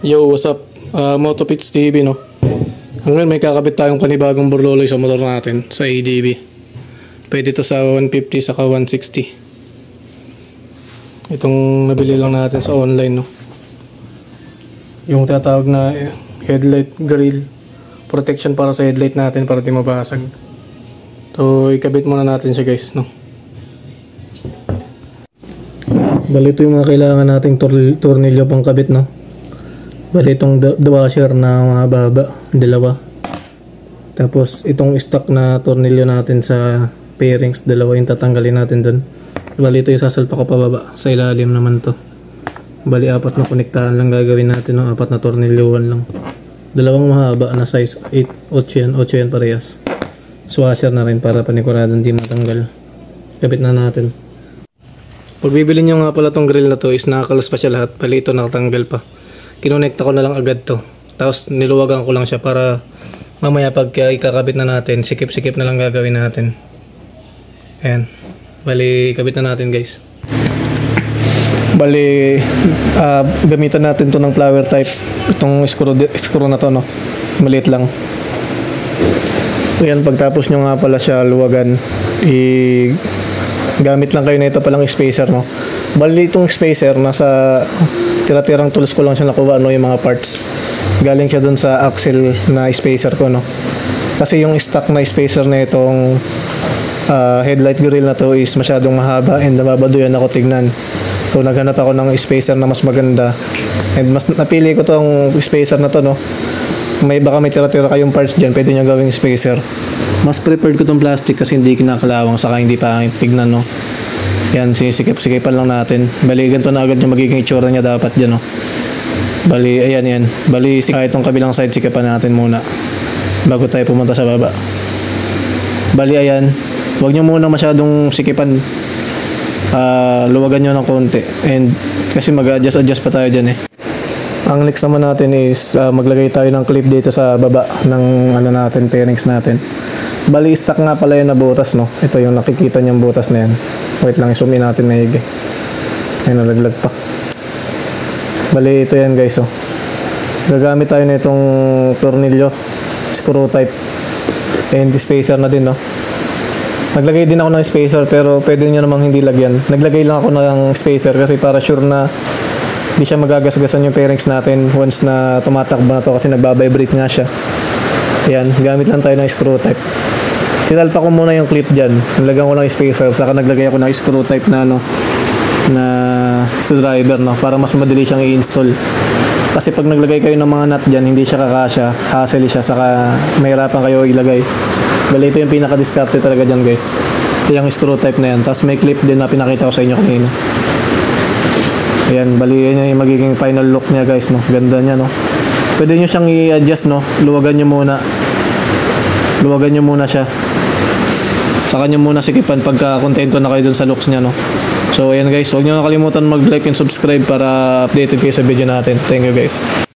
Yo, what's up? Motopits TV, no? Hanggang may kakabit tayong panibagong burloloy sa motor natin sa ADB. Pwede to sa 150 saka 160. Itong nabili lang natin sa online, no? Yung tinatawag na headlight grill protection para sa headlight natin para di mabasag. So, ikabit muna natin siya, guys, no? Bali, ito yung mga kailangan nating tornilyo pang kabit, no? Bali, itong washer na mababa, dalawa. Tapos itong stock na tornilyo natin sa pairings, dalawa yung tatanggalin natin dun. Bali, ito yung sasalpa ko pababa, sa ilalim naman to. Bali, 4 na konektahan lang gagawin natin, no? 4 na tornilyoan lang. Dalawang mahaba na size 8, 8 yan parehas. So, washer na rin para paniguradong di matanggal. Kabit na natin. Pag bibili nyo nga pala tong grill na to is nakakalas pa siya lahat. Bali, ito nakatanggal pa. Kinonekta ko na lang agad to. Tapos niluwagan ko lang siya para mamaya pag ikakabit na natin, sikip-sikip na lang gagawin natin. Ayan. Bali, ikabit na natin, guys. Bali, gamitan natin to ng flower type. Itong screw na to, no? Maliit lang. Ayan, pagtapos nyo nga pala siya luwagan, gamit lang kayo na ito palang spacer, no? Bali, itong spacer, nasa tira-tirang tools ko lang siya nakuha, no, yung mga parts. Galing siya dun sa axle na spacer ko, no? Kasi yung stock na spacer na itong headlight grill na to is masyadong mahaba and nababaduyan ako tignan. So, naghanap ako ng spacer na mas maganda. And mas napili ko tong spacer na to, no? Baka may tira-tira kayong parts dyan, pwede nyo gawing spacer. Mas preferred ko tong plastic kasi hindi kinakalawang, saka hindi pangit tignan, no? Yan, sinisikip-sikipan lang natin. Bali, ganito na agad yung magiging itsura niya dapat dyan, no? Bali, ayan yan. Bali, itong kabilang side, sikipan natin muna bago tayo pumunta sa baba. Bali, ayan. Huwag nyo muna masyadong sikipan. Luwagan nyo ng konti. And, kasi mag-adjust pa tayo dyan, eh. Ang next naman natin is maglagay tayo ng clip dito sa baba ng natin, pairings natin. Bali, stock nga pala yun na butas, no? Ito yung nakikita niyang butas na yan. Wait lang, zoom in natin maigi. Ay, nalaglag pa. Bali, ito yan, guys, oh. Gagamit tayo na itong tornilyo, screw type, and spacer na din, no? Naglagay din ako ng spacer, pero pwede nyo namang hindi lagyan. Naglagay lang ako ng spacer kasi para sure na hindi siya magagasgasan yung pairings natin once na tumatakbo na to kasi nagbabibrate nga siya. Yan, gamit lang tayo ng screw type. Sinalpa ko muna yung clip dyan. Nilagyan ko ng spacer, saka naglagay ako ng screw type na na screwdriver, no, para mas madali siyang i-install. Kasi pag naglagay kayo ng mga nut dyan, hindi siya kakasya, hassle siya, saka mahirapan kayo ilagay. Bali, ito yung pinaka-discarte talaga dyan, guys. Ito yung screw type na yan. Tapos may clip din na pinakita ko sa inyo kanina. Ayan, bali, yan yung magiging final look niya, guys, no. Ganda niya, no. Pwede nyo siyang i-adjust, no. Luwagan nyo muna siya. Saka nyo muna sikipan pagka kontento na kayo dun sa looks niya, no. So, ayan, guys. Huwag nyo nakalimutan mag-like and subscribe para updated kayo sa video natin. Thank you, guys.